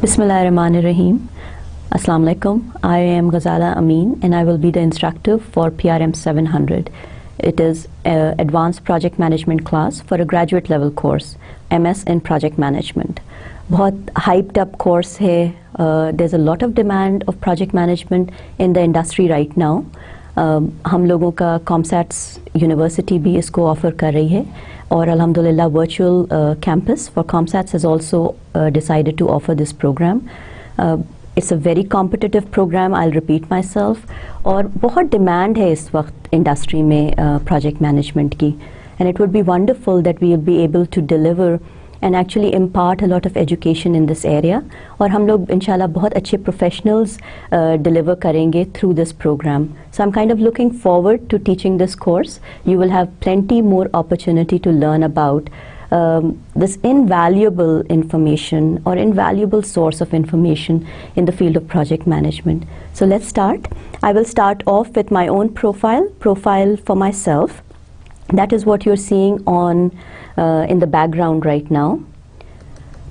Bismillahirrahmanirrahim. Assalamu alaikum. I am Ghazala Amin and I will be the instructor for Prm700. It is an advanced project management class for a graduate level course, MS in project management. बहुत hyped up course है. There's a lot of demand of project management in the industry right now. हम लोगों का ComSats University भी इसको offer कर रही है और alhamdulillah virtual campus for ComSats has also decided to offer this program. It's a very competitive program, I'll repeat myself, और बहुत demand है इस वक्त industry में project management की, and it would be wonderful that we will be able to deliver and actually impart a lot of education in this area, और हम लोग इंशाल्लाह बहुत अच्छे professionals deliver करेंगे through this program. So I'm kind of looking forward to teaching this course. You will have plenty more opportunity to learn about this invaluable information or invaluable source of information in the field of project management. So let's start. I will start off with my own profile for myself. That is what you're seeing on in the background right now.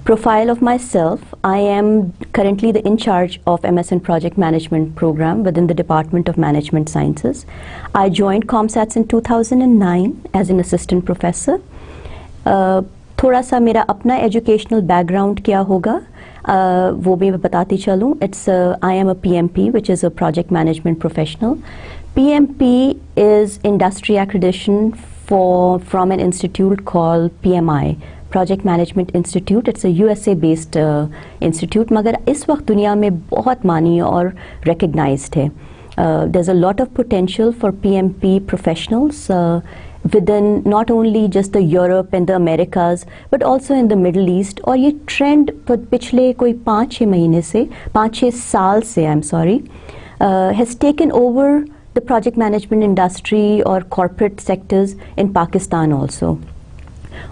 Profile of myself. I am currently the in charge of MS in Project Management program within the Department of Management Sciences. I joined ComSats in 2009 as an assistant professor. थोड़ा सा मेरा अपना educational background क्या होगा वो भी मैं बताती चलूँ. It's I am a PMP, which is a project management professional. PMP is industry accreditation from an institute called PMI, Project Management Institute. It's a USA based institute, मगर इस वक्त दुनिया में बहुत मानी और recognized है. There's a lot of potential for PMP professionals within not only just the Europe and the Americas but also in the Middle East. और ये trend पिछले कोई 5-6 महीने से 5-6 साल से has taken over the project management industry or corporate sectors in Pakistan also.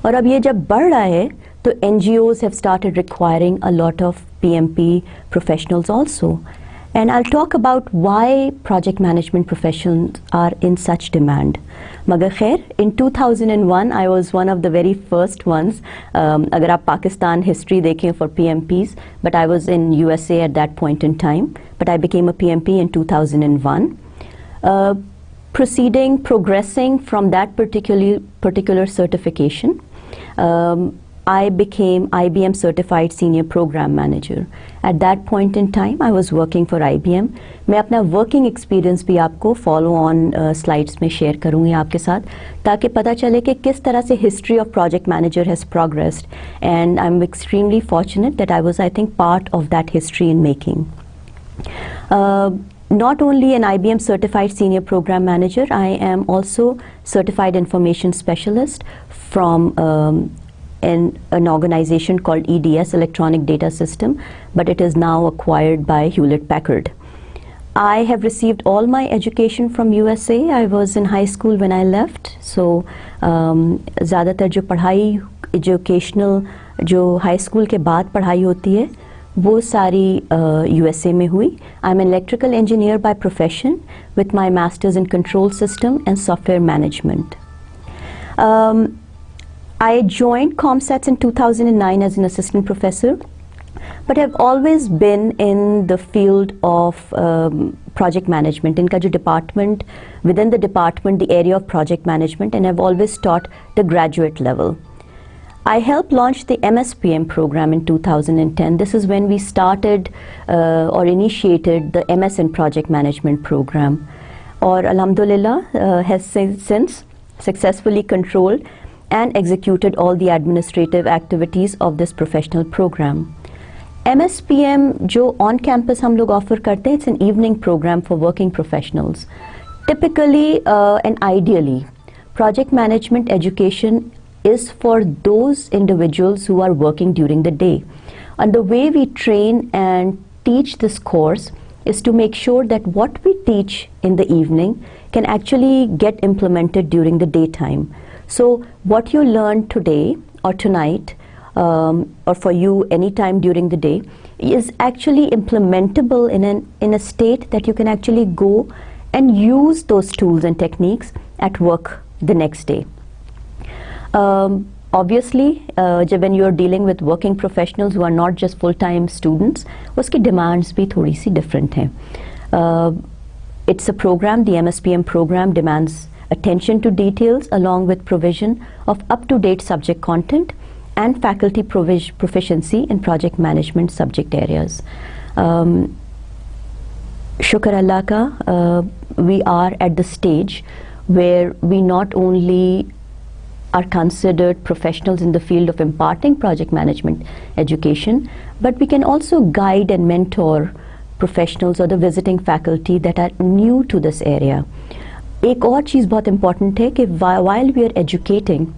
और अब ये जब बढ़ रहा है तो NGOs have started requiring a lot of PMP professionals also. And I'll talk about why project management professionals are in such demand. मगर खैर, in 2001 I was one of the very first ones. अगर आप Pakistan history देखें for PMPs, but I was in USA at that point in time. But I became a PMP in 2001. Progressing from that particular certification, I became IBM certified senior program manager. At that point in time I was working for IBM. मैं अपना working experience भी आपको follow on slides में share करूँगी आपके साथ ताकि पता चले कि किस तरह से history of project manager has progressed, and I'm extremely fortunate that I was, I think, part of that history in making. Not only an IBM certified senior program manager, I am also certified information specialist from an organization called EDS, Electronic Data System, but it is now acquired by Hewlett Packard. I have received all my education from USA. I was in high school when I left, so ज़्यादातर जो पढ़ाई educational जो high school के बाद पढ़ाई होती है वो सारी USA में हुई. I'm an electrical engineer by profession with my masters in control system and software management. I joined ComSats in 2009 as an assistant professor, but have always been in the field of project management. इनका जो department, within the department, the area of project management, and have always taught the graduate level. I helped launch the MSPM program in 2010. This is when we started or initiated the MS in Project Management program. Or alhamdulillah has since successfully controlled and executed all the administrative activities of this professional program. MSPM जो on campus हम लोग offer करते हैं, it's an evening program for working professionals. Typically and ideally, project management education is for those individuals who are working during the day. And the way we train and teach this course is to make sure that what we teach in the evening can actually get implemented during the daytime. So what you learn today or tonight or for you anytime during the day is actually implementable in a state that you can actually go and use those tools and techniques at work the next day. obviously जब when you are dealing with working professionals who are not just full-time students, उसकी demands भी थोड़ी सी different हैं. It's a program, the MSPM program demands attention to details along with provision of up-to-date subject content and faculty proficiency in project management subject areas. Shukr Allah ka, we are at the stage where we not only are considered professionals in the field of imparting project management education, but we can also guide and mentor professionals or the visiting faculty that are new to this area. एक और चीज़ बहुत important है कि while we are educating,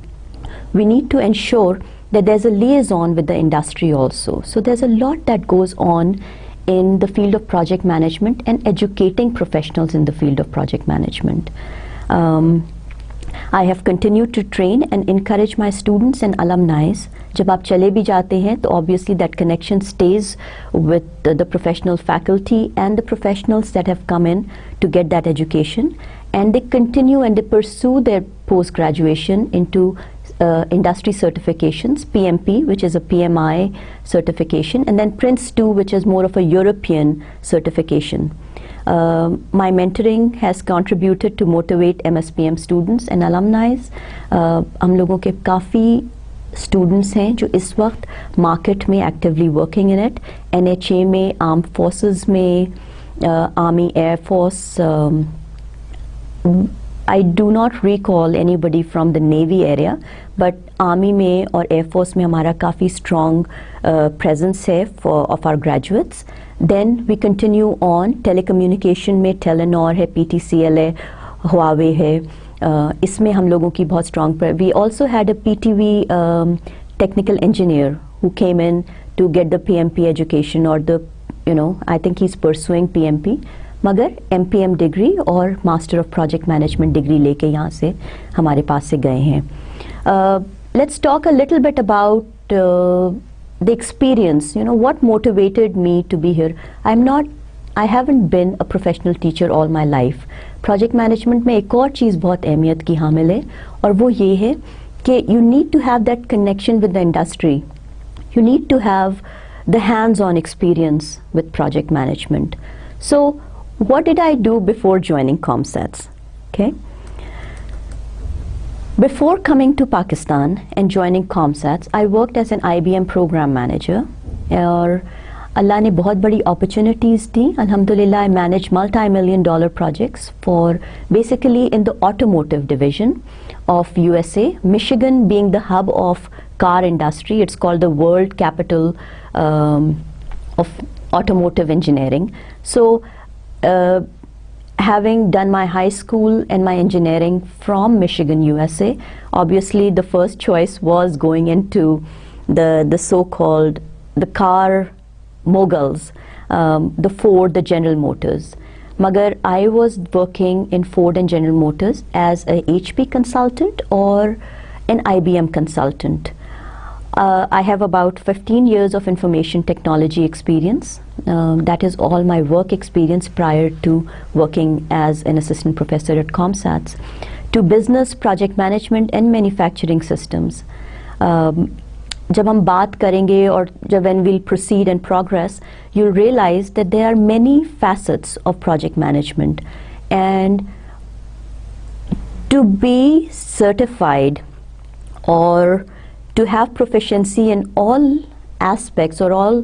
we need to ensure that there's a liaison with the industry also. So there's a lot that goes on in the field of project management and educating professionals in the field of project management. I have continued to train and encourage my students and alumni. जब आप चले भी जाते हैं तो obviously that connection stays with the professional faculty and the professionals that have come in to get that education, and they continue and they pursue their post-graduation into industry certifications, PMP, which is a PMI certification, and then Prince 2, which is more of a European certification. My mentoring has contributed to motivate MSPM students and alumni. हम लोगों के काफ़ी students हैं जो इस वक्त market में actively working in it, NHA में, Armed Forces में, Army, Air Force. I do not recall anybody from the Navy area, but Army में और Air Force में हमारा काफ़ी strong presence है of our graduates. Then we continue on telecommunication में Telenor है, PTCL है, Huawei है. इसमें हम लोगों की बहुत strong. We also had a PTV technical engineer who came in to get the PMP education, or the, I think he's pursuing PMP. मगर MPM डिग्री और master of project management degree लेके यहाँ से हमारे पास से गए हैं. Let's talk a little bit about the experience. What motivated me to be here. I haven't been a professional teacher all my life. Project management में एक और चीज़ बहुत अहमियत की हामिल है, और वो ये है कि you need to have that connection with the industry. You need to have the hands-on experience with project management. So what did I do before joining ComSats? Okay. Before coming to Pakistan and joining ComSats, I worked as an IBM program manager. और अल्लाह ने बहुत बड़ी opportunities the. Alhamdulillah, I managed multi-million-dollar projects for basically in the automotive division of USA. Michigan being the hub of car industry, it's called the world capital of automotive engineering. So having done my high school and my engineering from Michigan, USA, obviously the first choice was going into the so-called the car moguls, the Ford, the General Motors. Magar I was working in Ford and General Motors as a HP consultant or an IBM consultant. I have about 15 years of information technology experience. That is all my work experience prior to working as an assistant professor at ComSats. To business, project management and manufacturing systems. जब हम बात करेंगे और जब when we'll proceed and progress, you'll realize that there are many facets of project management, and to be certified or to have proficiency in all aspects or all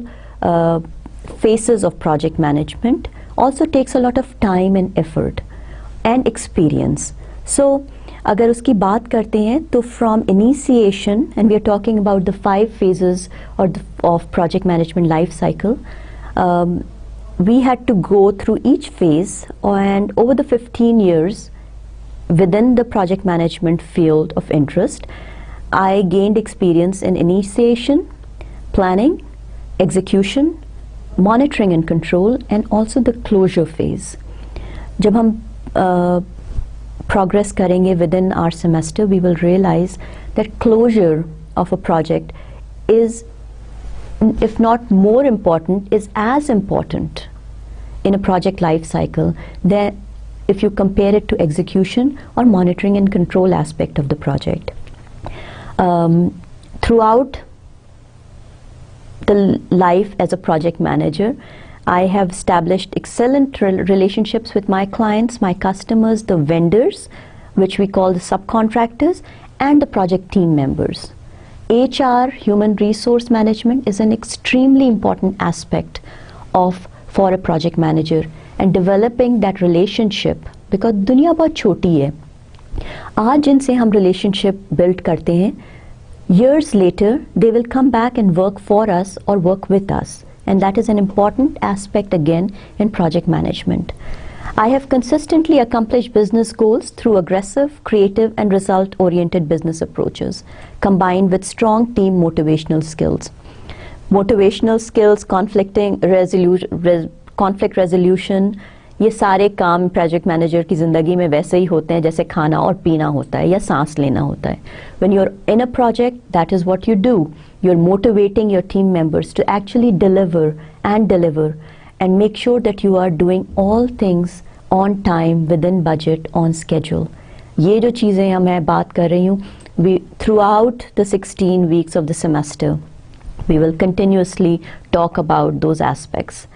phases of project management also takes a lot of time and effort and experience. So अगर उसकी बात करते हैं तो from initiation, and we are talking about the 5 phases of project management life cycle, we had to go through each phase, and over the 15 years within the project management field of interest, I gained experience in initiation, planning, execution, monitoring and control, and also the closure phase. जब हम progress करेंगे within our semester, we will realize that closure of a project is, if not more important, is as important in a project life cycle than if you compare it to execution or monitoring and control aspect of the project. Throughout the life as a project manager, I have established excellent relationships with my clients, my customers, the vendors, which we call the subcontractors, and the project team members. HR, human resource management, is an extremely important aspect for a project manager, and developing that relationship, because दुनिया बहुत छोटी है. आज जिनसे हम relationship build करते हैं, years later they will come back and work for us or work with us, and that is an important aspect again in project management. I have consistently accomplished business goals through aggressive, creative and result-oriented business approaches, combined with strong team motivational skills. Motivational skills, conflict resolution, ये सारे काम project manager की ज़िंदगी में वैसे ही होते हैं जैसे खाना और पीना होता है या सांस लेना होता है. When you're in a project, that is what you do. You're motivating your team members to actually deliver and make sure that you are doing all things on time, within budget, on schedule. ये जो चीज़ें मैं बात कर रही हूँ, throughout the 16 weeks of the semester, we will continuously talk about those aspects.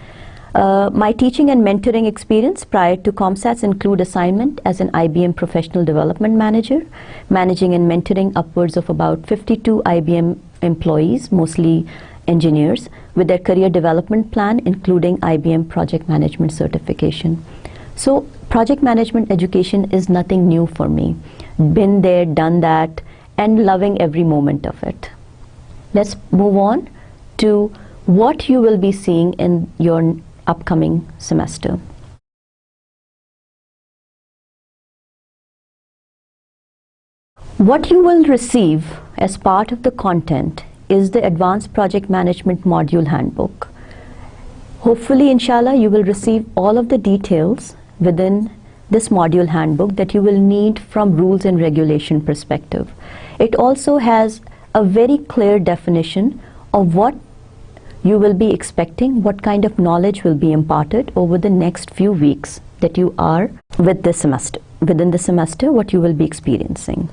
My teaching and mentoring experience prior to ComStats include assignment as an IBM Professional Development Manager, managing and mentoring upwards of about 52 IBM employees, mostly engineers, with their career development plan, including IBM Project Management Certification. So, project management education is nothing new for me. Been there, done that, and loving every moment of it. Let's move on to what you will be seeing in your upcoming semester. What you will receive as part of the content is the Advanced Project Management Module Handbook. Hopefully, inshallah, you will receive all of the details within this module handbook that you will need from rules and regulation perspective. It also has a very clear definition of what you will be expecting, what kind of knowledge will be imparted over the next few weeks that you are with this semester. Within the semester, what you will be experiencing.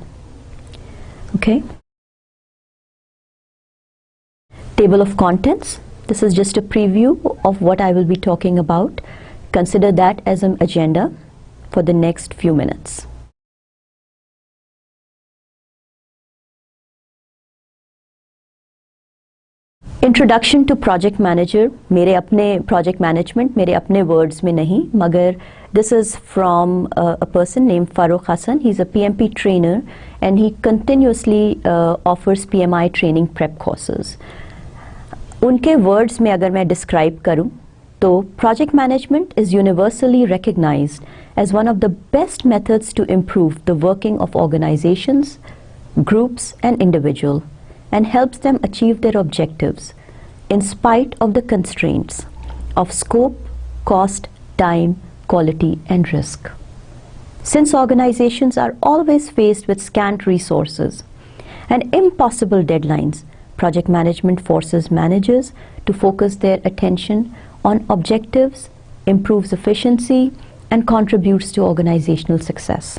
Okay. Table of contents. This is just a preview of what I will be talking about. Consider that as an agenda for the next few minutes. Introduction to project manager. मेरे अपने project management मेरे अपने words में नहीं, मगर this is from a person named Farooq Hassan. He's a PMP trainer and he continuously offers PMI training prep courses. उनके words में अगर मैं describe करूँ, तो project management is universally recognized as one of the best methods to improve the working of organizations, groups and individuals, and helps them achieve their objectives in spite of the constraints of scope, cost, time, quality and risk. Since organizations are always faced with scant resources and impossible deadlines, project management forces managers to focus their attention on objectives, improves efficiency and contributes to organizational success.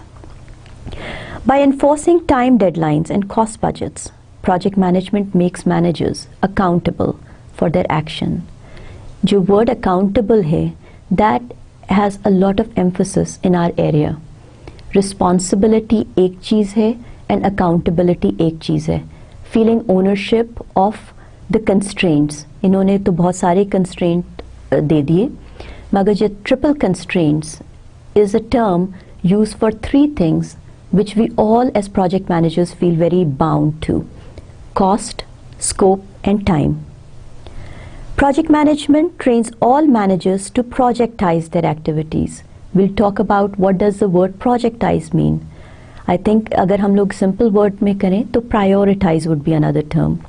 By enforcing time deadlines and cost budgets, project management makes managers accountable for their action. जो word accountable है, that has a lot of emphasis in our area. Responsibility एक चीज़ है and accountability एक चीज़ है. Feeling ownership of the constraints. इन्होंने तो बहुत सारे constraint दे दिए, मगर ये triple constraints is a term used for three things which we all as project managers feel very bound to: cost, scope and time. Project management trains all managers to projectize their activities. We'll talk about what does the word projectize mean. I think अगर हम लोग simple word में करें तो prioritize would be another term.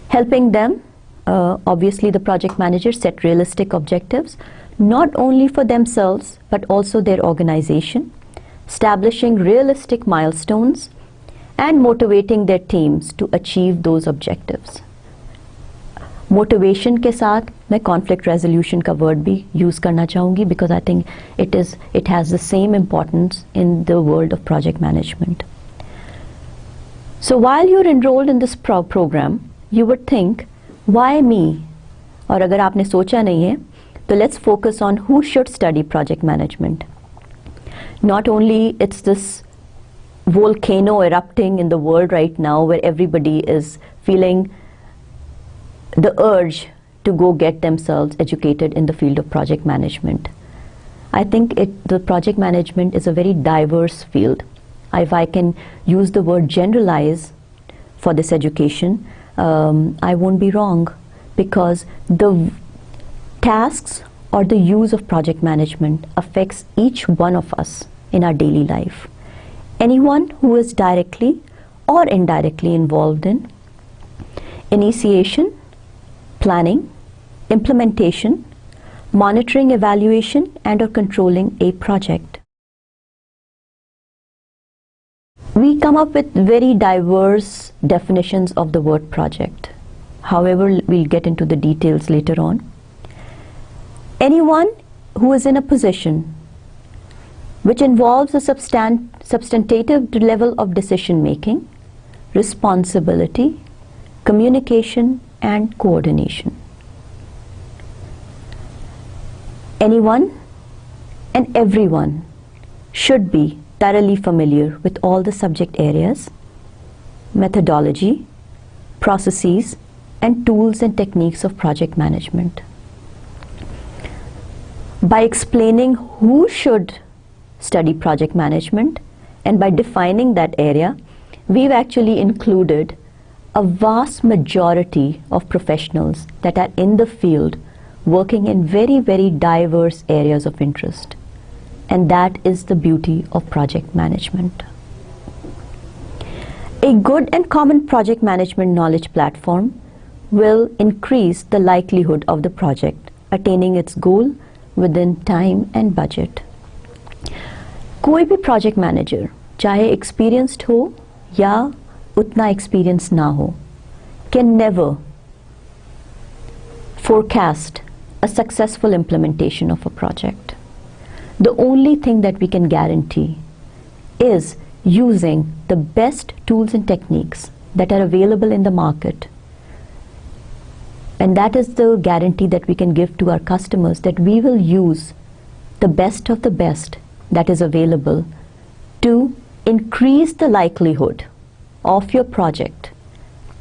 Helping them, obviously the project managers set realistic objectives not only for themselves but also their organization, establishing realistic milestones and motivating their teams to achieve those objectives. Motivation के साथ मैं conflict resolution का word भी use करना चाहूँगी because I think it has the same importance in the world of project management. So while you're enrolled in this program, you would think, why me? और अगर आपने सोचा नहीं है, तो let's focus on who should study project management. Not only it's this volcano erupting in the world right now where everybody is feeling the urge to go get themselves educated in the field of project management. I think the project management is a very diverse field. If I can use the word generalize for this education, I won't be wrong, because the tasks or the use of project management affects each one of us in our daily life. Anyone who is directly or indirectly involved in initiation, planning, implementation, monitoring, evaluation, and or controlling a project. We come up with very diverse definitions of the word project. However, we'll get into the details later on. Anyone who is in a position which involves a substantive level of decision making, responsibility, communication, and coordination. Anyone and everyone should be thoroughly familiar with all the subject areas, methodology, processes, and tools and techniques of project management. By explaining who should study project management and by defining that area, we've actually included a vast majority of professionals that are in the field working in very, very diverse areas of interest. And that is the beauty of project management. A good and common project management knowledge platform will increase the likelihood of the project attaining its goal within time and budget. कोई भी project manager, चाहे experienced हो या उतना experienced ना हो, can never forecast a successful implementation of a project. The only thing that we can guarantee is using the best tools and techniques that are available in the market. And that is the guarantee that we can give to our customers, that we will use the best of the best that is available to increase the likelihood of your project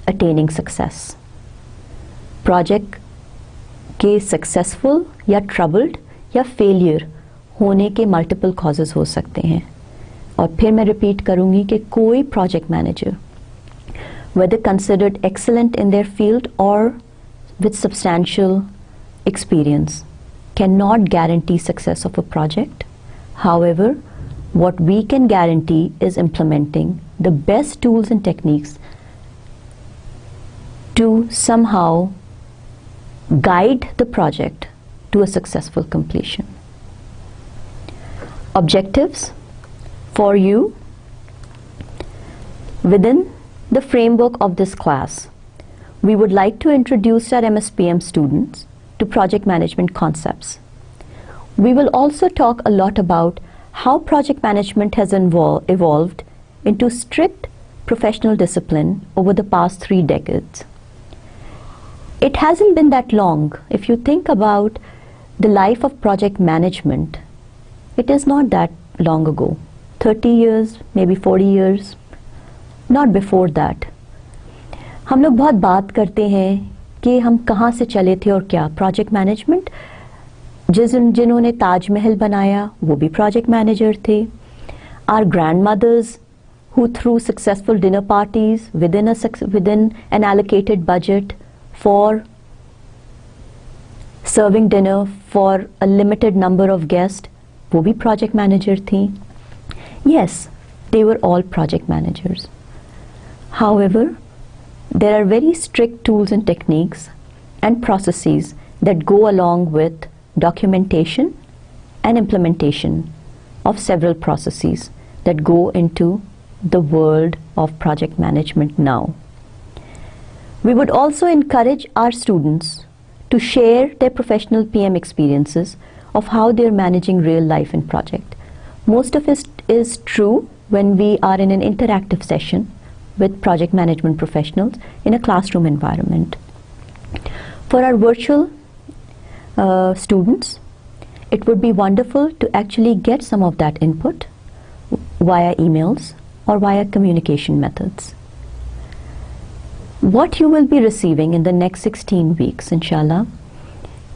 attaining success. Project के successful या troubled या failure होने के multiple causes हो सकते हैं. और फिर मैं repeat करूँगी कि कोई project manager, whether considered excellent in their field or with substantial experience, cannot guarantee success of a project. However, what we can guarantee is implementing the best tools and techniques to somehow guide the project to a successful completion. Objectives for you within the framework of this class. We would like to introduce our MSPM students to project management concepts. We will also talk a lot about how project management has evolved into strict professional discipline over the past 3 decades. It hasn't been that long. If you think about the life of project management, it is not that long ago. 30 years, maybe 40 years, not before that. हम लोग बहुत बात करते हैं कि हम कहाँ से चले थे और क्या. प्रोजेक्ट मैनेजमेंट, जिन्होंने ताजमहल बनाया वो भी प्रोजेक्ट मैनेजर थे. Our grandmothers who threw successful dinner parties within an allocated budget for serving dinner for a limited number of guests, वो भी project manager थी. Yes, they were all project managers. However, there are very strict tools and techniques and processes that go along with documentation and implementation of several processes that go into the world of project management now. We would also encourage our students to share their professional PM experiences of how they're managing real life in project. Most of it is true when we are in an interactive session, with project management professionals in a classroom environment. For our virtual students, it would be wonderful to actually get some of that input via emails or via communication methods. What you will be receiving in the next 16 weeks, inshallah,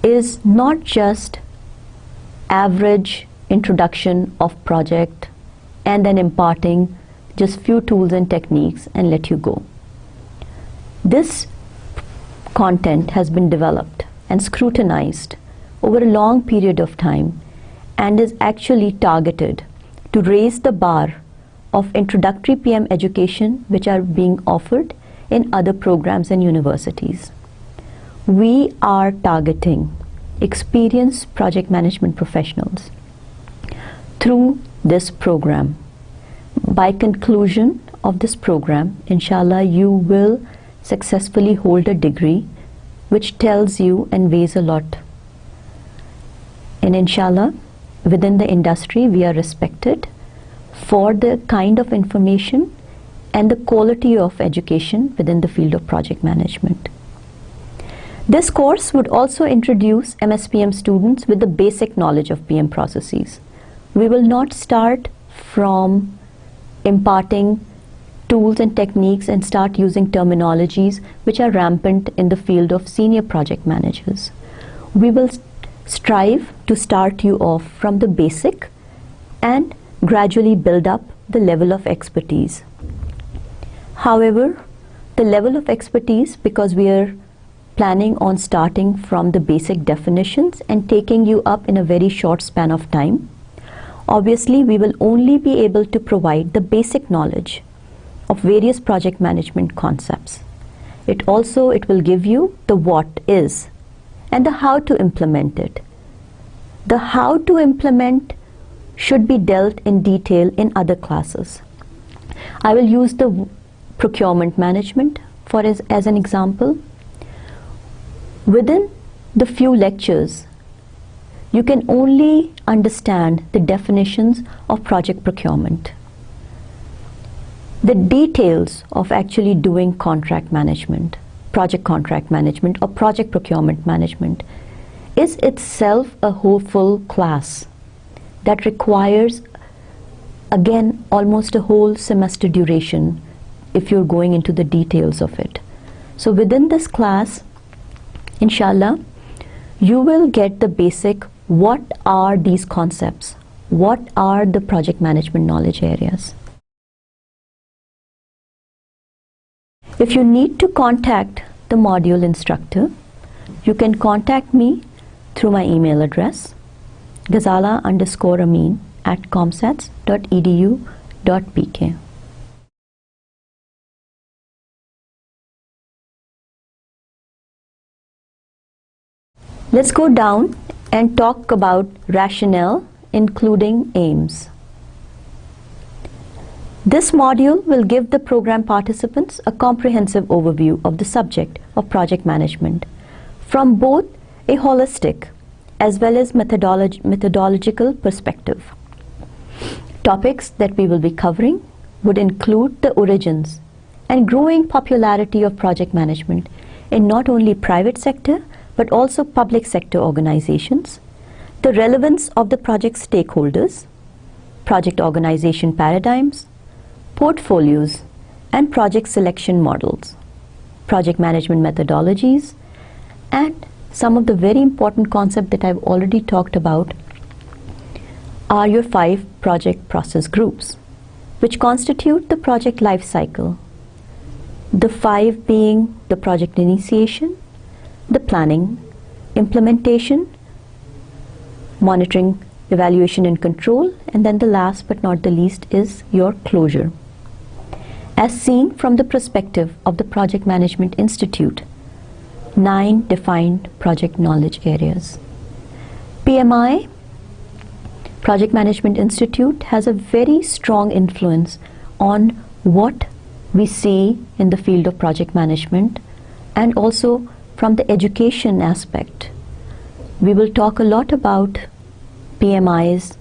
is not just average introduction of project and then imparting just few tools and techniques and let you go. This content has been developed and scrutinized over a long period of time and is actually targeted to raise the bar of introductory PM education which are being offered in other programs and universities. We are targeting experienced project management professionals through this program. By conclusion of this program, inshallah, you will successfully hold a degree which tells you and weighs a lot. And inshallah, within the industry, we are respected for the kind of information and the quality of education within the field of project management. This course would also introduce MSPM students with the basic knowledge of PM processes. We will not start from imparting tools and techniques and start using terminologies which are rampant in the field of senior project managers. We will strive to start you off from the basic and gradually build up the level of expertise. However, the level of expertise, because we are planning on starting from the basic definitions and taking you up in a very short span of time, obviously we will only be able to provide the basic knowledge of various project management concepts. It will give you the what is and the how to implement it. The how to implement should be dealt in detail in other classes. I will use the procurement management as an example. Within the few lectures, you can only understand the definitions of project procurement. The details of actually doing contract management, project contract management or project procurement management is itself a whole full class that requires, again, almost a whole semester duration if you're going into the details of it. So within this class, inshallah, you will get the basic what are these concepts, what are the project management knowledge areas. If you need to contact the module instructor, you can contact me through my email address ghazala_amin@comsats.edu.pk. Let's go down and talk about rationale, including aims. This module will give the program participants a comprehensive overview of the subject of project management from both a holistic as well as methodological perspective. Topics that we will be covering would include the origins and growing popularity of project management in not only private sector but also public sector organizations, the relevance of the project stakeholders, project organization paradigms, portfolios and project selection models, project management methodologies, and some of the very important concepts that I've already talked about are your 5 project process groups, which constitute the project life cycle. The 5 being the project initiation, the planning, implementation, monitoring, evaluation and control, and then the last but not the least is your closure. As seen from the perspective of the Project Management Institute, 9 defined project knowledge areas. PMI, Project Management Institute, has a very strong influence on what we see in the field of project management and also from the education aspect. We will talk a lot about PMIs,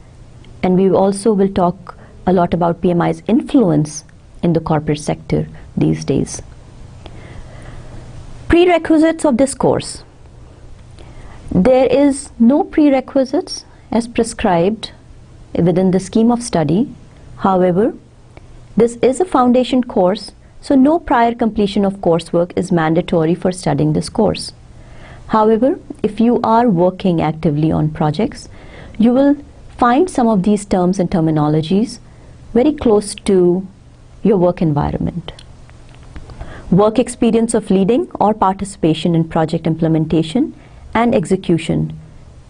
and we also will talk a lot about PMI's influence in the corporate sector these days. Prerequisites of this course. There is no prerequisites as prescribed within the scheme of study. However, this is a foundation course, so no prior completion of coursework is mandatory for studying this course. However, if you are working actively on projects, you will find some of these terms and terminologies very close to your work environment. Work experience of leading or participation in project implementation and execution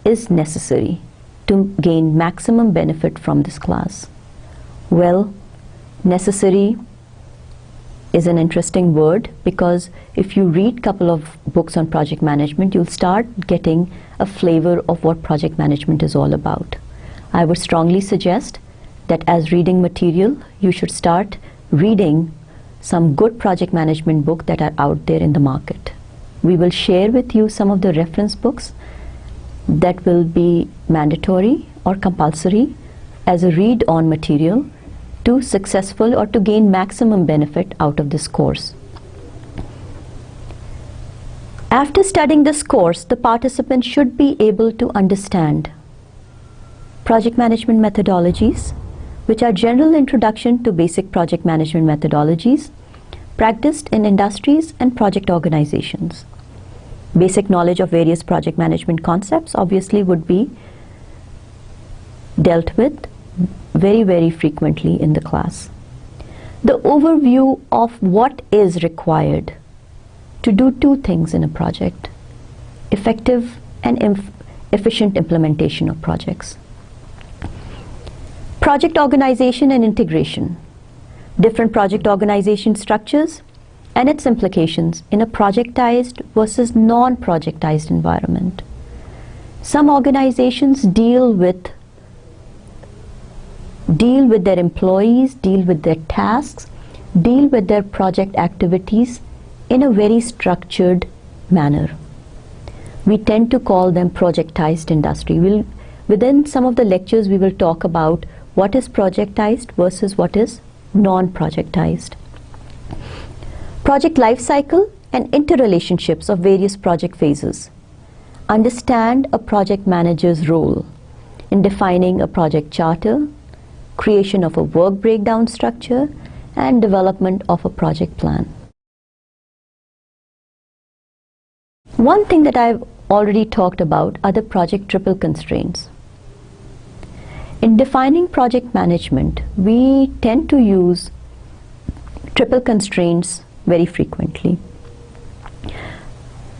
is necessary to gain maximum benefit from this class. Well, necessary is an interesting word, because if you read a couple of books on project management, you'll start getting a flavor of what project management is all about. I would strongly suggest that as reading material, you should start reading some good project management books that are out there in the market. We will share with you some of the reference books that will be mandatory or compulsory as a read-on material to successful or to gain maximum benefit out of this course. After studying this course, the participant should be able to understand project management methodologies, which are general introduction to basic project management methodologies practiced in industries and project organizations. Basic knowledge of various project management concepts obviously would be dealt with very frequently in the class. The overview of what is required to do two things in a project: effective and efficient implementation of projects. Project organization and integration, different project organization structures and its implications in a projectized versus non-projectized environment. Some organizations deal with their employees, deal with their tasks, deal with their project activities in a very structured manner. We tend to call them projectized industry. Within some of the lectures, we will talk about what is projectized versus what is non-projectized. Project life cycle and interrelationships of various project phases. Understand a project manager's role in defining a project charter, creation of a work breakdown structure, and development of a project plan. One thing that I've already talked about are the project triple constraints. In defining project management, we tend to use triple constraints very frequently.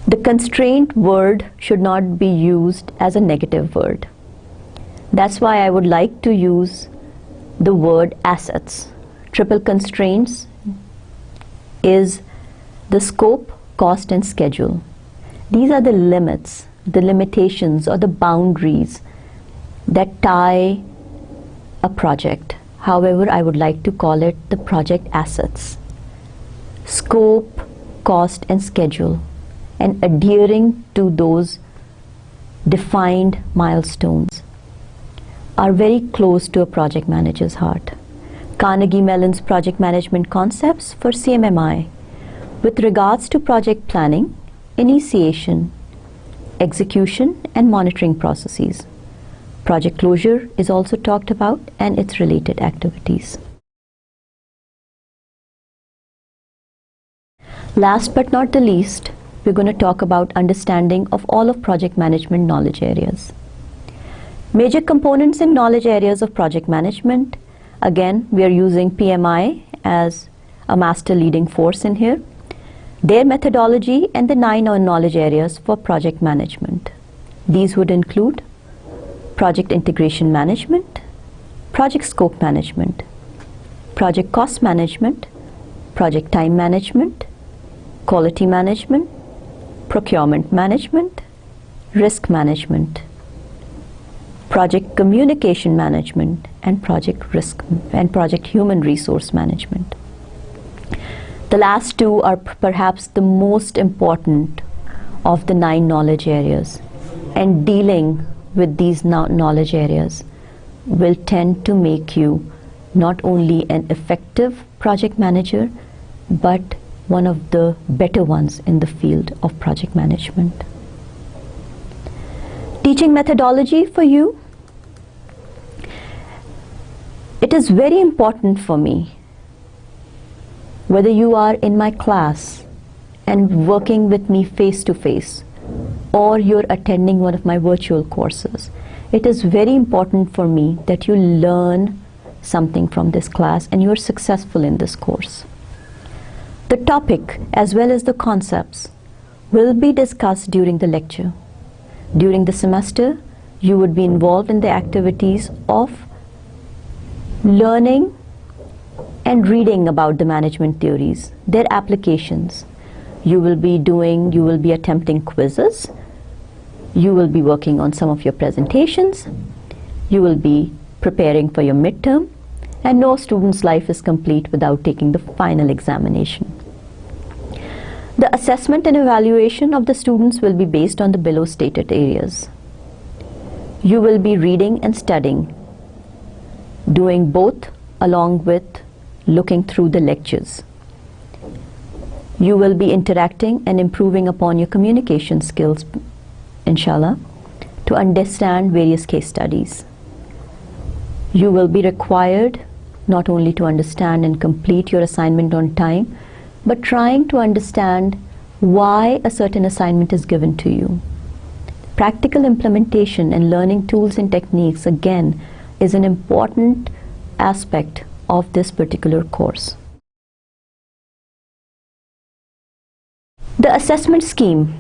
The constraint word should not be used as a negative word. That's why I would like to use the word assets. Triple constraints is the scope, cost, and schedule. These are the limits, the limitations, or the boundaries that tie a project. However, I would like to call it the project assets. Scope, cost, and schedule, and adhering to those defined milestones are very close to a project manager's heart. Carnegie Mellon's project management concepts for CMMI with regards to project planning, initiation, execution, and monitoring processes. Project closure is also talked about, and its related activities. Last but not the least, we're going to talk about understanding of all of project management knowledge areas. Major components and knowledge areas of project management. Again, we are using PMI as a master leading force in here. Their methodology and the 9 knowledge areas for project management. These would include project integration management, project scope management, project cost management, project time management, quality management, procurement management, risk management, project communication management, and project risk and project human resource management. The last two are perhaps the most important of the 9 knowledge areas, and dealing with these knowledge areas will tend to make you not only an effective project manager, but one of the better ones in the field of project management. Teaching methodology for you. It is very important for me, whether you are in my class and working with me face to face, or you're attending one of my virtual courses. It is very important for me that you learn something from this class and you're successful in this course. The topic as well as the concepts will be discussed during the lecture. During the semester, you would be involved in the activities of learning and reading about the management theories, their applications. You will be attempting quizzes, you will be working on some of your presentations, you will be preparing for your midterm, and no student's life is complete without taking the final examination. The assessment and evaluation of the students will be based on the below stated areas. You will be reading and studying, doing both along with looking through the lectures. You will be interacting and improving upon your communication skills, inshallah, to understand various case studies. You will be required not only to understand and complete your assignment on time, but trying to understand why a certain assignment is given to you. Practical implementation and learning tools and techniques, again, is an important aspect of this particular course. The assessment scheme.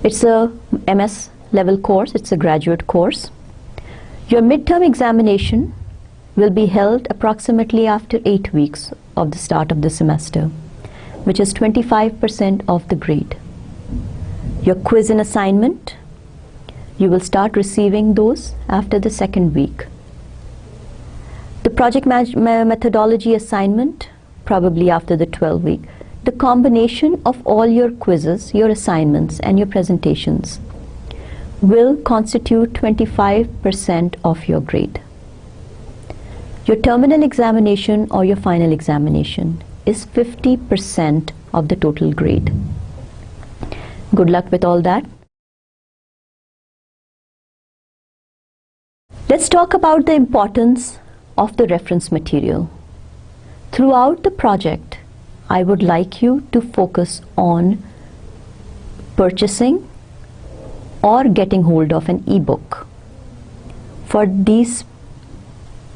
It's a MS level course, it's a graduate course. Your midterm examination will be held approximately after 8 weeks of the start of the semester, which is 25% of the grade. Your quiz and assignment, you will start receiving those after the second week. The project methodology assignment, probably after the 12th week. The combination of all your quizzes, your assignments, and your presentations will constitute 25% of your grade. Your terminal examination or your final examination is 50% of the total grade. Good luck with all that. Let's talk about the importance of the reference material. Throughout the project, I would like you to focus on purchasing or getting hold of an e-book for these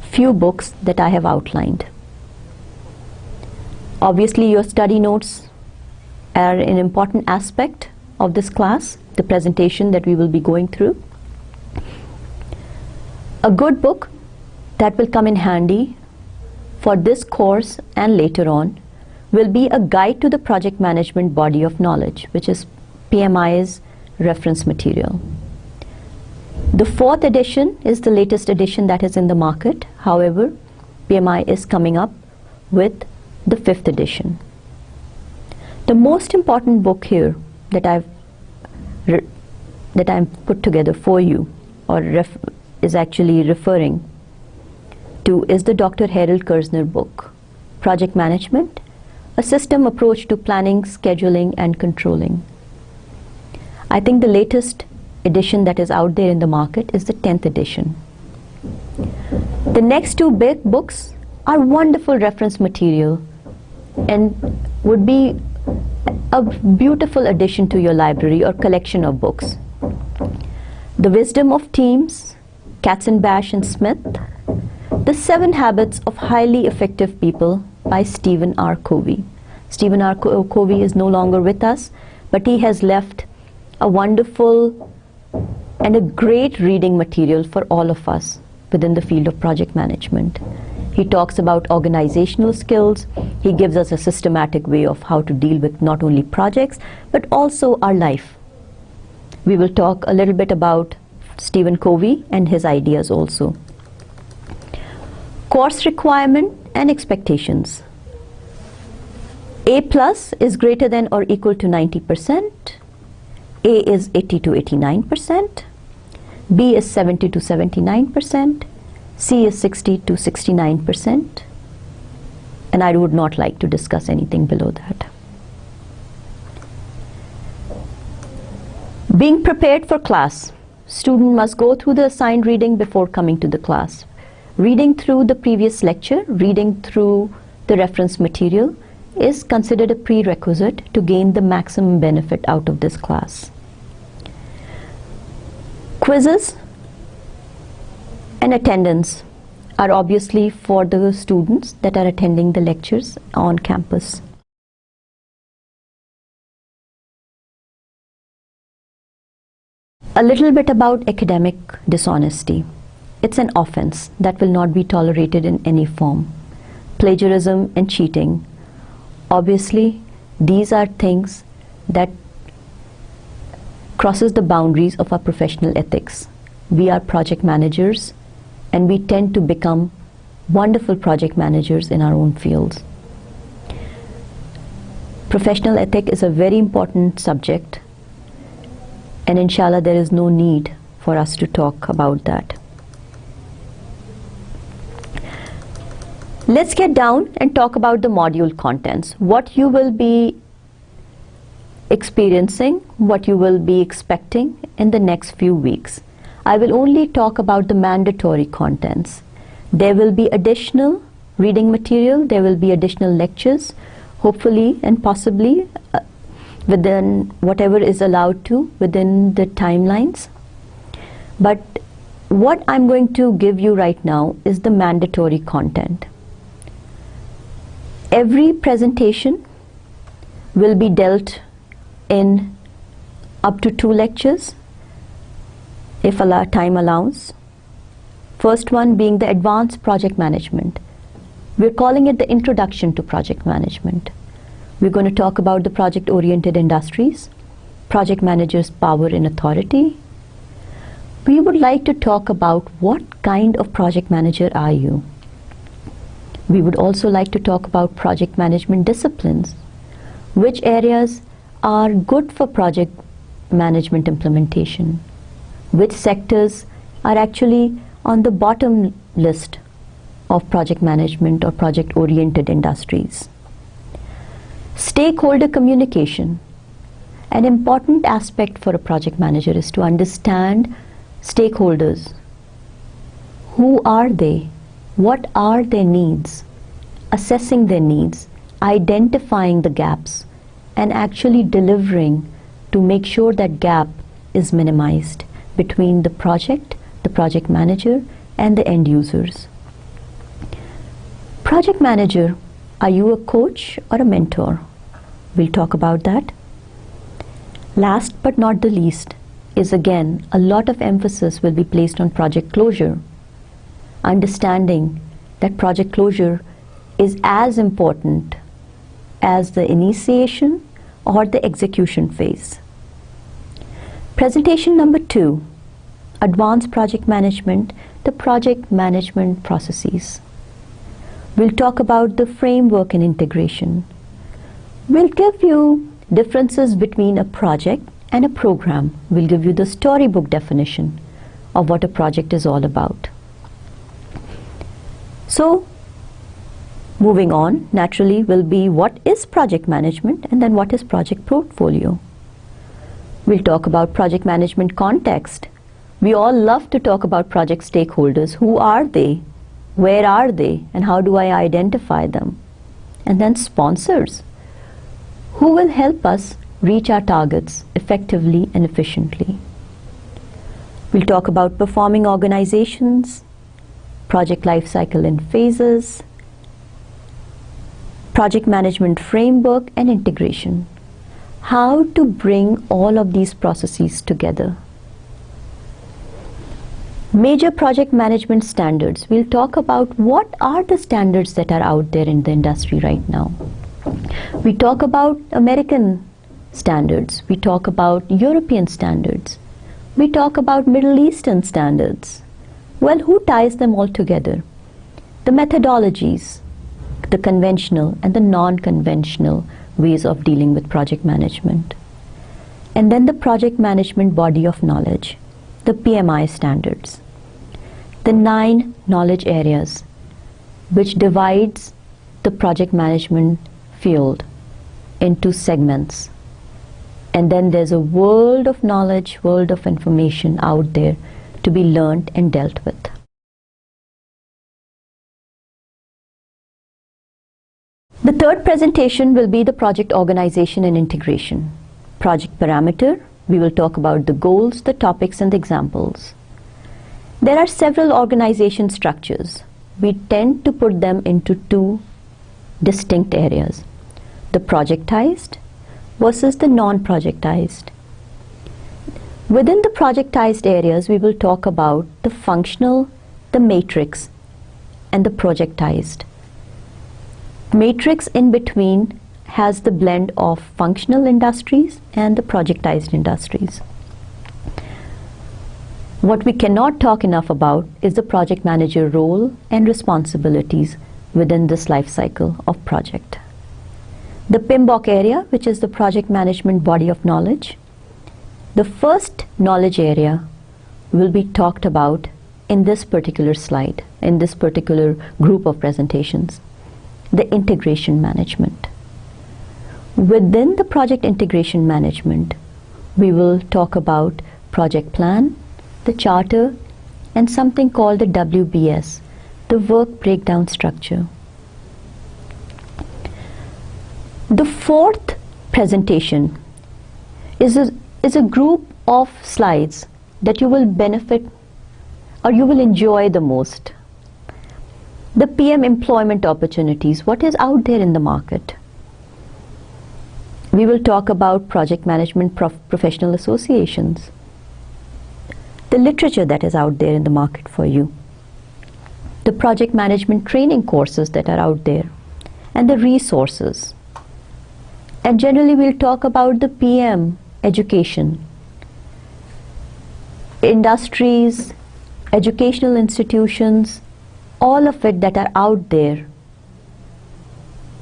few books that I have outlined. Obviously, your study notes are an important aspect of this class, the presentation that we will be going through. A good book that will come in handy for this course and later on will be a guide to the project management body of knowledge, which is PMI's reference material. The 4th edition is the latest edition that is in the market. However, PMI is coming up with the 5th edition. The most important book here that I've put together for you, or is actually referring to, is the Dr. Harold Kersner book, Project Management, a System Approach to Planning, Scheduling and Controlling. I think the latest edition that is out there in the market is the 10th edition. The next two big books are wonderful reference material and would be a beautiful addition to your library or collection of books. The Wisdom of Teams, Katzenbach and Smith, The 7 Habits of Highly Effective People by Stephen R. Covey. Stephen R. Covey is no longer with us, but he has left a wonderful and a great reading material for all of us within the field of project management. He talks about organizational skills. He gives us a systematic way of how to deal with not only projects, but also our life. We will talk a little bit about Stephen Covey and his ideas also. Course requirement and expectations. A plus is greater than or equal to 90%. A is 80 to 89%. B is 70 to 79%. C is 60 to 69%. and I would not like to discuss anything below that. Being prepared for class. Student must go through the assigned reading before coming to the class. Reading through the previous lecture, reading through the reference material is considered a prerequisite to gain the maximum benefit out of this class. Quizzes and attendance are obviously for the students that are attending the lectures on campus. A little bit about academic dishonesty. It's an offense that will not be tolerated in any form. Plagiarism and cheating. Obviously, these are things that crosses the boundaries of our professional ethics. We are project managers and we tend to become wonderful project managers in our own fields. Professional ethic is a very important subject, and inshallah there is no need for us to talk about that. Let's get down and talk about the module contents. What you will be experiencing, what you will be expecting in the next few weeks. I will only talk about the mandatory contents. There will be additional reading material, there will be additional lectures, hopefully and possibly within whatever is allowed to within the timelines. But what I'm going to give you right now is the mandatory content. Every presentation will be dealt in up to 2 lectures, if time allows. First one being the advanced project management. We're calling it the introduction to project management. We're going to talk about the project-oriented industries, project managers' power and authority. We would like to talk about what kind of project manager are you. We would also like to talk about project management disciplines. Which areas are good for project management implementation? Which sectors are actually on the bottom list of project management or project-oriented industries? Stakeholder communication. An important aspect for a project manager is to understand stakeholders. Who are they? What are their needs? Assessing their needs, identifying the gaps, and actually delivering to make sure that gap is minimized between the project manager, and the end users. Project manager, are you a coach or a mentor? We'll talk about that. Last but not the least is, again, a lot of emphasis will be placed on project closure. Understanding that project closure is as important as the initiation or the execution phase. Presentation number 2, advanced project management, the project management processes. We'll talk about the framework and integration. We'll give you differences between a project and a program. We'll give you the storybook definition of what a project is all about. So, moving on, naturally, will be what is project management and then what is project portfolio. We'll talk about project management context. We all love to talk about project stakeholders. Who are they? Where are they? And how do I identify them? And then sponsors. Who will help us reach our targets effectively and efficiently? We'll talk about performing organizations, project life cycle and phases, project management framework and integration. How to bring all of these processes together. Major project management standards. We'll talk about what are the standards that are out there in the industry right now. We talk about American standards. We talk about European standards. We talk about Middle Eastern standards. Well, who ties them all together? The methodologies, the conventional and the non-conventional ways of dealing with project management. And then the project management body of knowledge, the PMI standards. The 9 knowledge areas which divides the project management field into segments. And then there's a world of knowledge, world of information out there to be learned and dealt with. The third presentation will be the project organization and integration. Project parameter, we will talk about the goals, the topics, and the examples. There are several organization structures. We tend to put them into two distinct areas: the projectized versus the non-projectized. Within the projectized areas, we will talk about the functional, the matrix, and the projectized. Matrix in between has the blend of functional industries and the projectized industries. What we cannot talk enough about is the project manager role and responsibilities within this life cycle of project. The PMBOK area, which is the project management body of knowledge, the first knowledge area will be talked about in this particular slide, in this particular group of presentations. The integration management. Within the project integration management, we will talk about project plan, the charter, and something called the WBS, the work breakdown structure. The fourth presentation is a group of slides that you will benefit or you will enjoy the most. The PM employment opportunities, what is out there in the market. We will talk about project management professional associations, the literature that is out there in the market for you, the project management training courses that are out there, and the resources. And generally we'll talk about the PM education, industries, educational institutions, all of it that are out there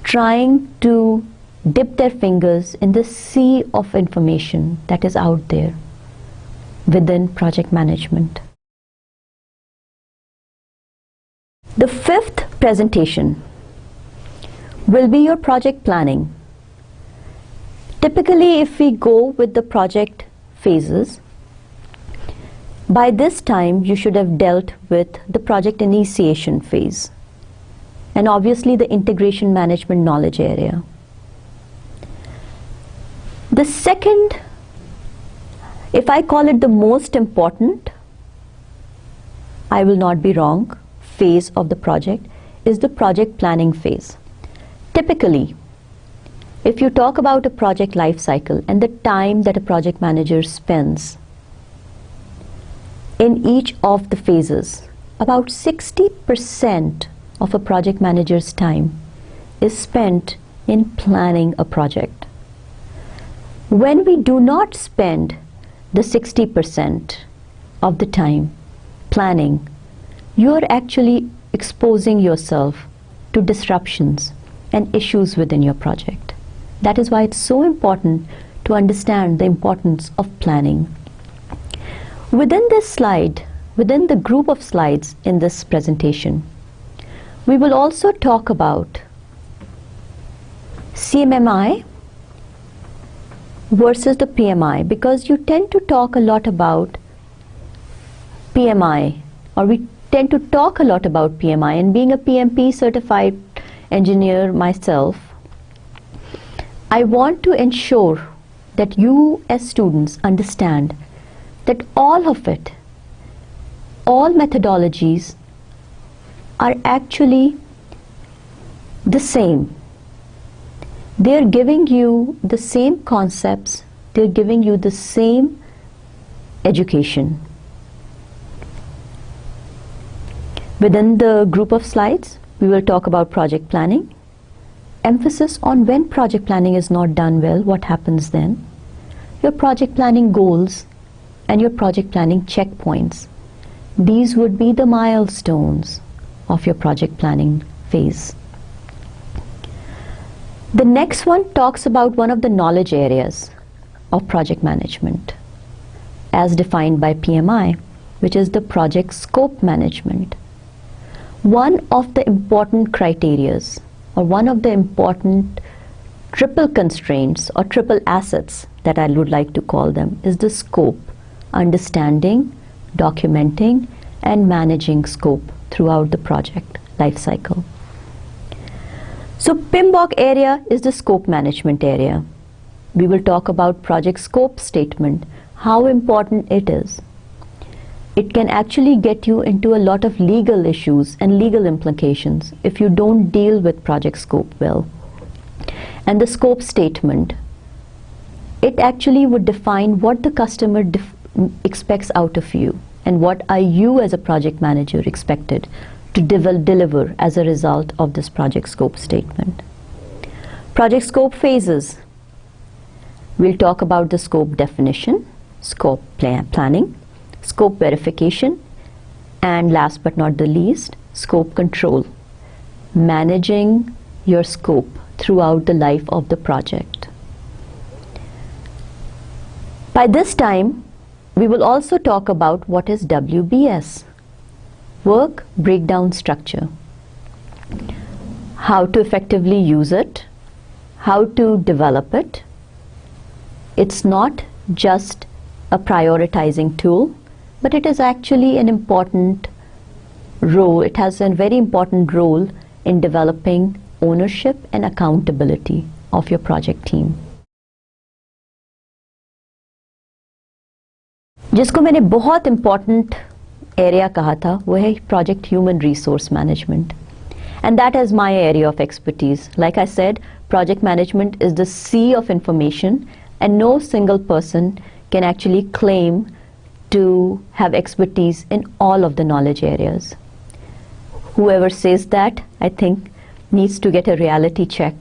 trying to dip their fingers in the sea of information that is out there within project management. The fifth presentation will be your project planning. Typically, if we go with the project phases, by this time you should have dealt with the project initiation phase and obviously the integration management knowledge area. The second, if I call it the most important, I will not be wrong, phase of the project is the project planning phase. Typically, if you talk about a project life cycle and the time that a project manager spends in each of the phases, about 60% of a project manager's time is spent in planning a project. When we do not spend the 60% of the time planning, you are actually exposing yourself to disruptions and issues within your project. That is why it's so important to understand the importance of planning. Within this slide, within the group of slides in this presentation, we will also talk about CMMI versus the PMI, because you tend to talk a lot about PMI, or we tend to talk a lot about PMI, and being a PMP certified engineer myself, I want to ensure that you as students understand that all of it, all methodologies are actually the same. They're giving you the same concepts, they're giving you the same education. Within the group of slides, we will talk about project planning, emphasis on when project planning is not done well, what happens then, your project planning goals, and your project planning checkpoints. These would be the milestones of your project planning phase. The next one talks about one of the knowledge areas of project management as defined by PMI, which is the project scope management. One of the important criterias or one of the important triple constraints or triple assets that I would like to call them is the scope, understanding, documenting, and managing scope throughout the project life cycle. So PMBOK area is the scope management area. We will talk about project scope statement, how important it is. It can actually get you into a lot of legal issues and legal implications if you don't deal with project scope well. And the scope statement, it actually would define what the customer expects out of you and what are you as a project manager expected to deliver as a result of this project scope statement. Project scope phases. We'll talk about the scope definition, scope planning, scope verification, and last but not the least, scope control. Managing your scope throughout the life of the project. By this time, we will also talk about what is WBS, work breakdown structure, how to effectively use it, how to develop it. It's not just a prioritizing tool, but it is actually an important role. It has a very important role in developing ownership and accountability of your project team. जिसको मैंने बहुत important area कहा था वो है project human resource management, and that is my area of expertise. Like I said, project management is the sea of information, and no single person can actually claim to have expertise in all of the knowledge areas. Whoever says that, I think, needs to get a reality check.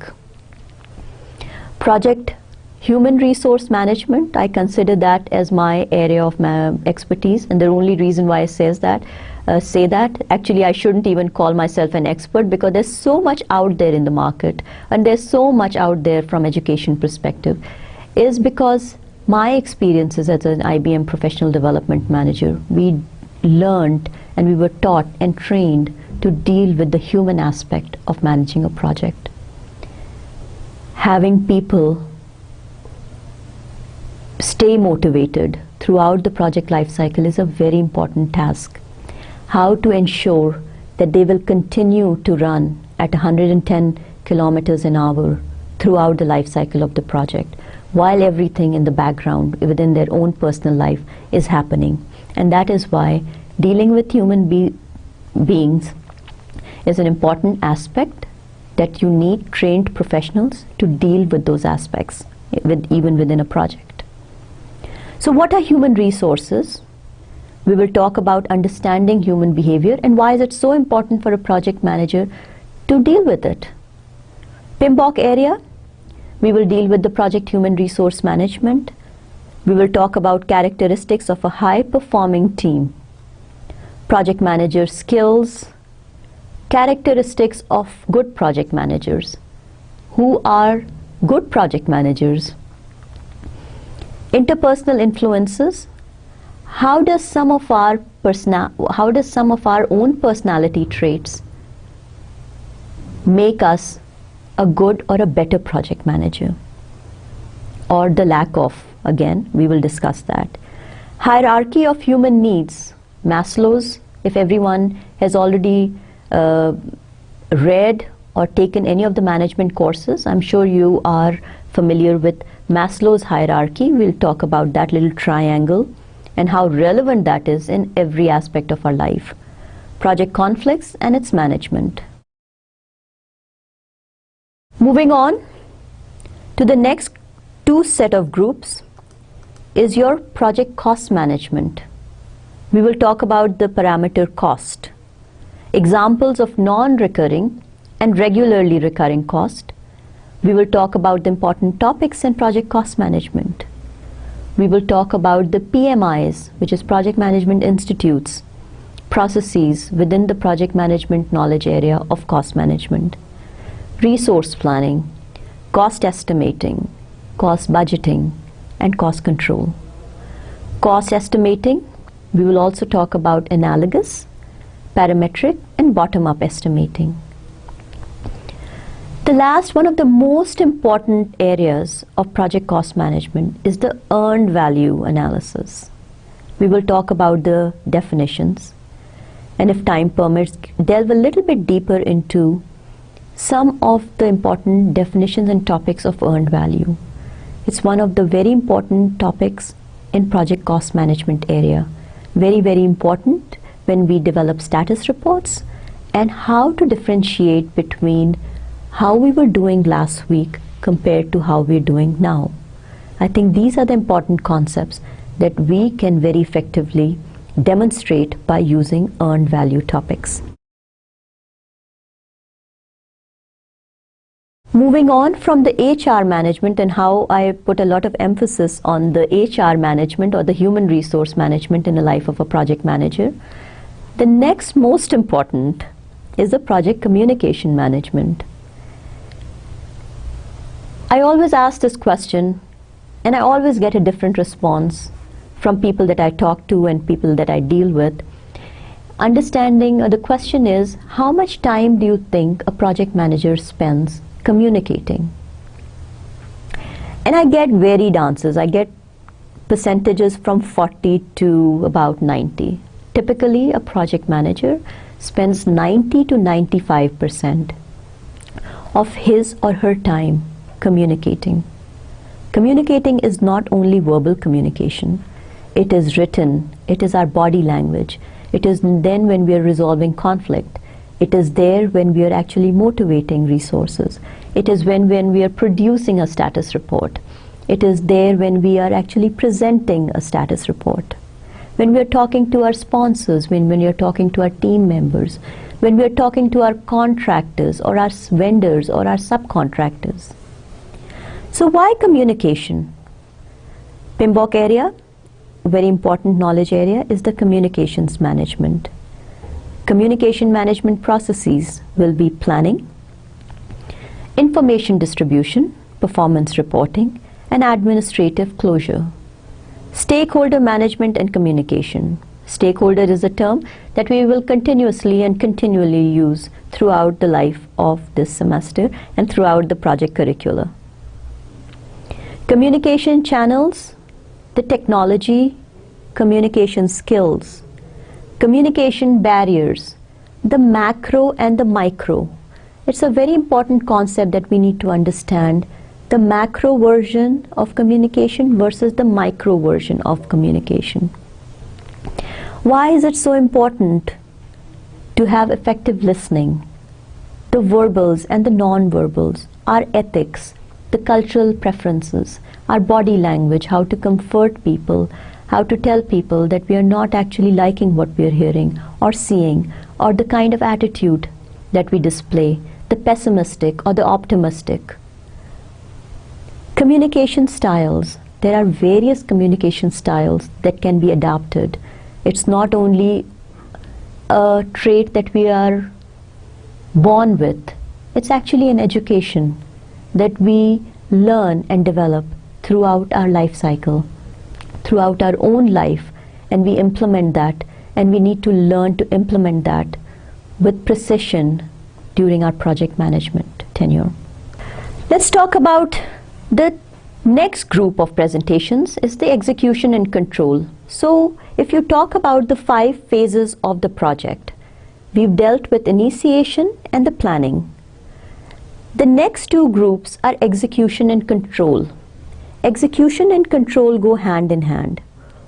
Project human resource management, I consider that as my area of my expertise, and the only reason why I say that, actually I shouldn't even call myself an expert, because there's so much out there in the market and there's so much out there from education perspective, is because my experiences as an IBM professional development manager, we learned and we were taught and trained to deal with the human aspect of managing a project. Having people stay motivated throughout the project life cycle is a very important task. How to ensure that they will continue to run at 110 kilometers an hour throughout the life cycle of the project, while everything in the background within their own personal life is happening. And that is why dealing with human beings is an important aspect that you need trained professionals to deal with those aspects even within a project. So what are human resources? We will talk about understanding human behavior and why is it so important for a project manager to deal with it. PMBOK area, we will deal with the project human resource management. We will talk about characteristics of a high-performing team, project manager skills, characteristics of good project managers. Who are good project managers? Interpersonal influences. How does some of our own personality traits make us a good or a better project manager, or the lack of? Again, we will discuss that. Hierarchy of human needs, Maslow's. If everyone has already read or taken any of the management courses, I'm sure you are familiar with Maslow's hierarchy. We'll talk about that little triangle and how relevant that is in every aspect of our life. Project conflicts and its management. Moving on to the next two set of groups is your project cost management. We will talk about the parameter cost, examples of non-recurring and regularly recurring cost. We will talk about the important topics in project cost management. We will talk about the PMIs, which is Project Management Institute's processes within the project management knowledge area of cost management. Resource planning, cost estimating, cost budgeting, and cost control. Cost estimating, we will also talk about analogous, parametric, and bottom-up estimating. The last, one of the most important areas of project cost management is the earned value analysis. We will talk about the definitions, and if time permits, delve a little bit deeper into some of the important definitions and topics of earned value. It's one of the very important topics in project cost management area. Very, very important when we develop status reports and how to differentiate between how we were doing last week compared to how we're doing now. I think these are the important concepts that we can very effectively demonstrate by using earned value topics. Moving on from the HR management and how I put a lot of emphasis on the HR management or the human resource management in the life of a project manager, the next most important is the project communication management. I always ask this question and I always get a different response from people that I talk to and people that I deal with. Understanding the question is, how much time do you think a project manager spends communicating? And I get varied answers. I get percentages from 40 to about 90. Typically, a project manager spends 90 to 95% of his or her time communicating. Communicating is not only verbal communication. It is written. It is our body language. It is then when we are resolving conflict. It is there when we are actually motivating resources. It is when we are producing a status report. It is there when we are actually presenting a status report. When we are talking to our sponsors, when we are talking to our team members, when we are talking to our contractors or our vendors or our subcontractors. So why communication? PMBOK area, very important knowledge area, is the communications management. Communication management processes will be planning, information distribution, performance reporting, and administrative closure. Stakeholder management and communication. Stakeholder is a term that we will continuously and continually use throughout the life of this semester and throughout the project curricula. Communication channels, the technology, communication skills, communication barriers, the macro and the micro. It's a very important concept that we need to understand, the macro version of communication versus the micro version of communication. Why is it so important to have effective listening? The verbals and the non-verbals, our ethics, the cultural preferences, our body language, how to comfort people, how to tell people that we are not actually liking what we are hearing or seeing, or the kind of attitude that we display, the pessimistic or the optimistic. Communication styles. There are various communication styles that can be adapted. It's not only a trait that we are born with. It's actually an education that we learn and develop throughout our life cycle, throughout our own life, and we implement that, and we need to learn to implement that with precision during our project management tenure. Let's talk about the next group of presentations is the execution and control. So if you talk about the 5 phases of the project, we've dealt with initiation and the planning. The next 2 groups are execution and control. Execution and control go hand in hand.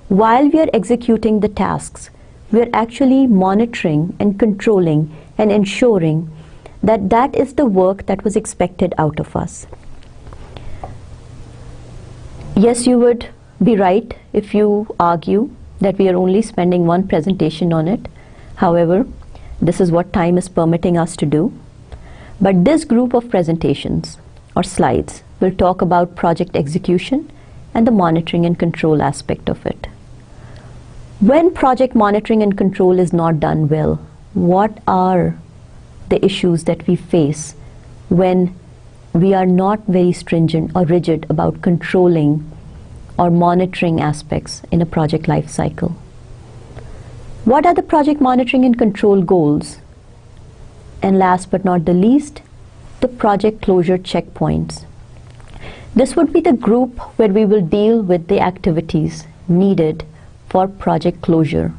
While we are executing the tasks, we are actually monitoring and controlling and ensuring that that is the work that was expected out of us. Yes, you would be right if you argue that we are only spending 1 presentation on it. However, this is what time is permitting us to do. But this group of presentations or slides will talk about project execution and the monitoring and control aspect of it. When project monitoring and control is not done well, what are the issues that we face when we are not very stringent or rigid about controlling or monitoring aspects in a project life cycle? What are the project monitoring and control goals? And last but not the least, the project closure checkpoints. This would be the group where we will deal with the activities needed for project closure.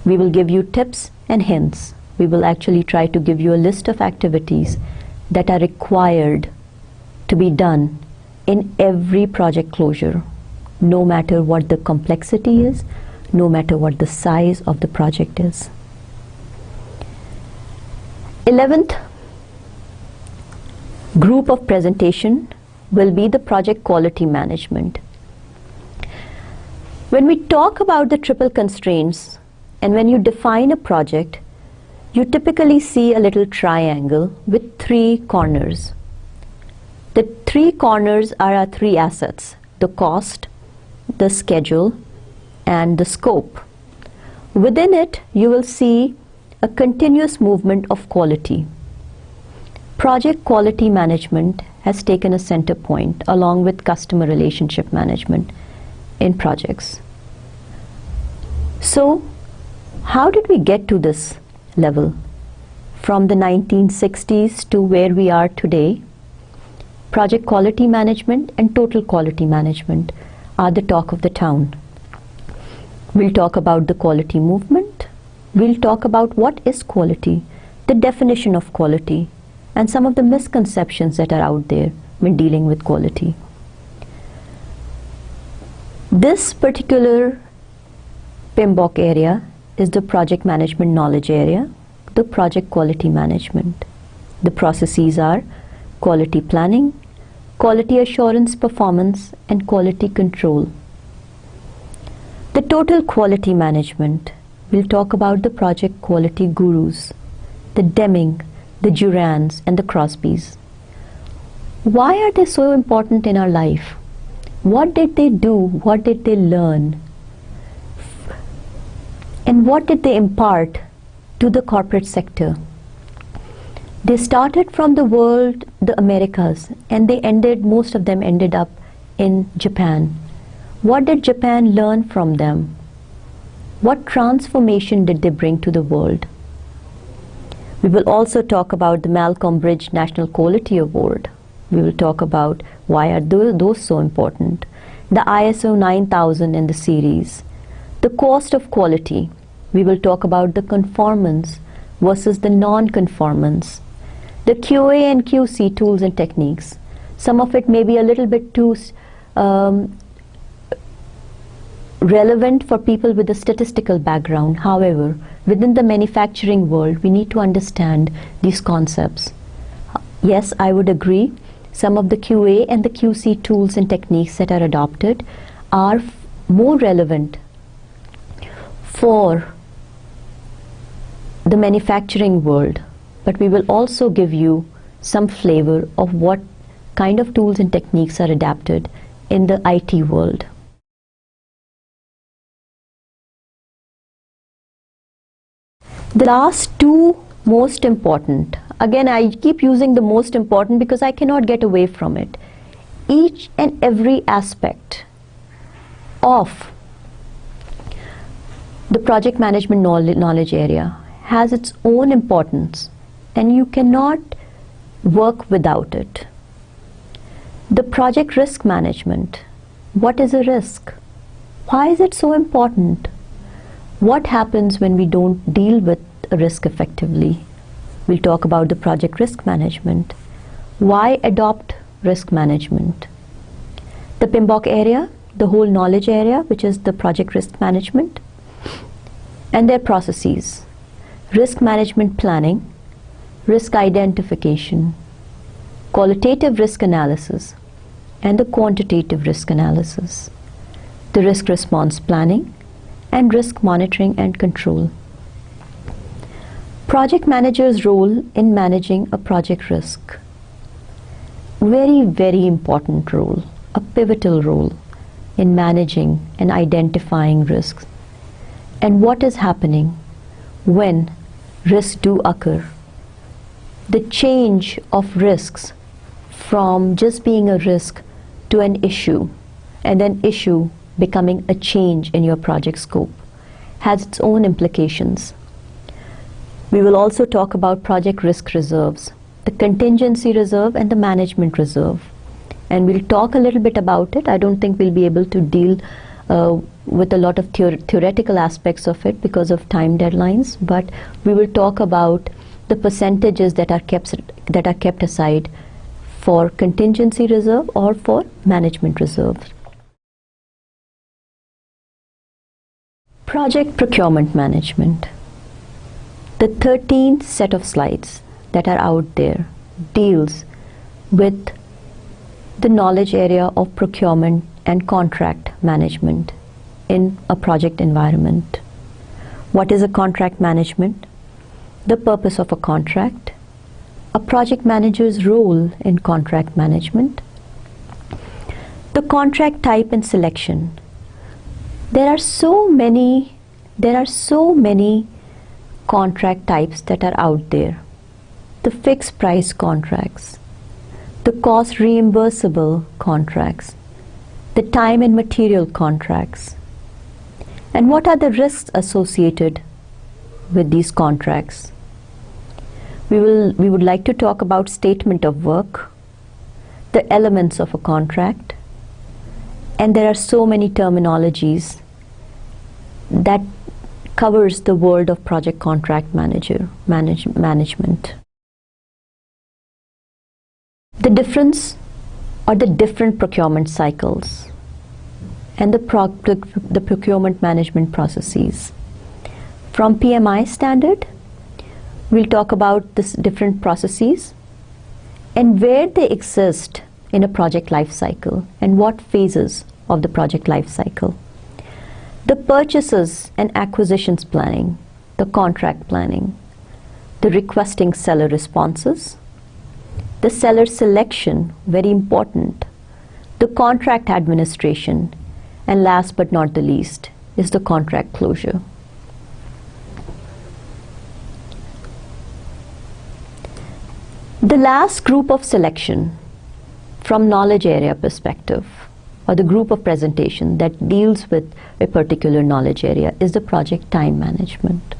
We will give you tips and hints. We will actually try to give you a list of activities that are required to be done in every project closure, no matter what the complexity is, no matter what the size of the project is. 11th group of presentation will be the project quality management. When we talk about the triple constraints and when you define a project, you typically see a little triangle with 3 corners. The 3 corners are our 3 assets: the cost, the schedule, and the scope. Within it, you will see a continuous movement of quality. Project quality management has taken a center point along with customer relationship management in projects. So, how did we get to this level? From the 1960s to where we are today, project quality management and total quality management are the talk of the town. We'll talk about the quality movement. We'll talk about what is quality, the definition of quality, and some of the misconceptions that are out there when dealing with quality. This particular PMBOK area is the project management knowledge area, the project quality management. The processes are quality planning, quality assurance performance, and quality control. The total quality management, we'll talk about the project quality gurus, the Deming, the Durans, and the Crosbys. Why are they so important in our life? What did they do? What did they learn? And what did they impart to the corporate sector? They started from the world, the Americas, and they ended, most of them ended up in Japan. What did Japan learn from them? What transformation did they bring to the world? We will also talk about the Malcolm Bridge National Quality Award. We will talk about why are those so important. The ISO 9000 in the series. The cost of quality. We will talk about the conformance versus the non-conformance. The QA and QC tools and techniques. Some of it may be a little bit too relevant for people with a statistical background. However, within the manufacturing world, we need to understand these concepts. Yes, I would agree. Some of the QA and the QC tools and techniques that are adopted are more relevant for the manufacturing world, but we will also give you some flavor of what kind of tools and techniques are adapted in the IT world. The last 2 most important, again I keep using the most important because I cannot get away from it. Each and every aspect of the project management knowledge area has its own importance and you cannot work without it. The project risk management. What is a risk? Why is it so important? What happens when we don't deal with a risk effectively? We'll talk about the project risk management. Why adopt risk management? The PMBOK area, the whole knowledge area, which is the project risk management, and their processes. Risk management planning, risk identification, qualitative risk analysis, and the quantitative risk analysis. The risk response planning, and risk monitoring and control. Project manager's role in managing a project risk. Very, very important role, a pivotal role in managing and identifying risks. And what is happening when risks do occur? The change of risks from just being a risk to an issue, and then issue becoming a change in your project scope, has its own implications. We will also talk about project risk reserves, the contingency reserve and the management reserve. And we'll talk a little bit about it. I don't think we'll be able to deal with a lot of theoretical aspects of it because of time deadlines, but we will talk about the percentages that are kept aside for contingency reserve or for management reserve. Project procurement management. The 13th set of slides that are out there deals with the knowledge area of procurement and contract management in a project environment. What is a contract management? The purpose of a contract, a project manager's role in contract management, the contract type and selection. There are so many contract types that are out there. The fixed price contracts, the cost reimbursable contracts, the time and material contracts. And what are the risks associated with these contracts? We would like to talk about statement of work, the elements of a contract, and there are so many terminologies that covers the world of project contract management. The difference or the different procurement cycles and the procurement management processes. From PMI standard, we'll talk about this different processes and where they exist in a project life cycle and what phases of the project life cycle. The purchases and acquisitions planning, the contract planning, the requesting seller responses, the seller selection, very important, the contract administration, and last but not the least is the contract closure. The last group of selection from knowledge area perspective, or the group of presentation that deals with a particular knowledge area, is the project time management.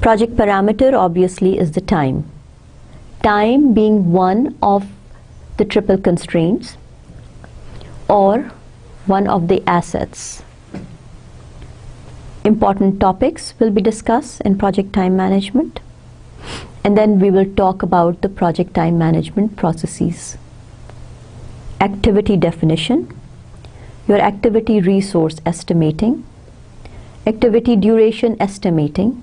Project parameter obviously is the time. Time being one of the triple constraints or one of the assets. Important topics will be discussed in project time management, and then we will talk about the project time management processes. Activity definition, your activity resource estimating, activity duration estimating,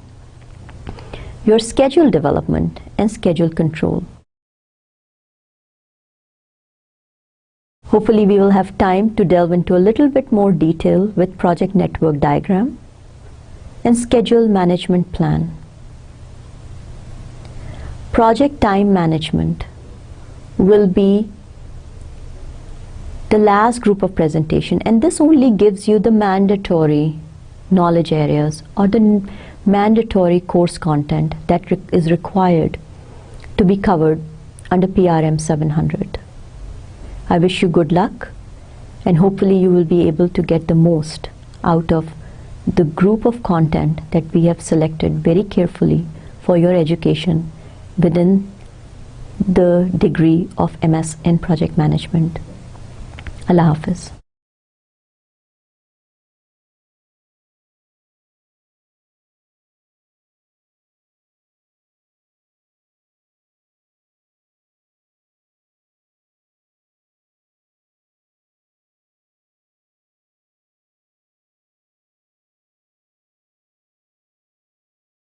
your schedule development and schedule control. Hopefully we will have time to delve into a little bit more detail with project network diagram and schedule management plan. Project time management will be the last group of presentation, and this only gives you the mandatory knowledge areas or the mandatory course content that is required to be covered under Prm700. I wish you good luck, and hopefully you will be able to get the most out of the group of content that we have selected very carefully for your education within the degree of MS in Project Management. Allah Hafiz.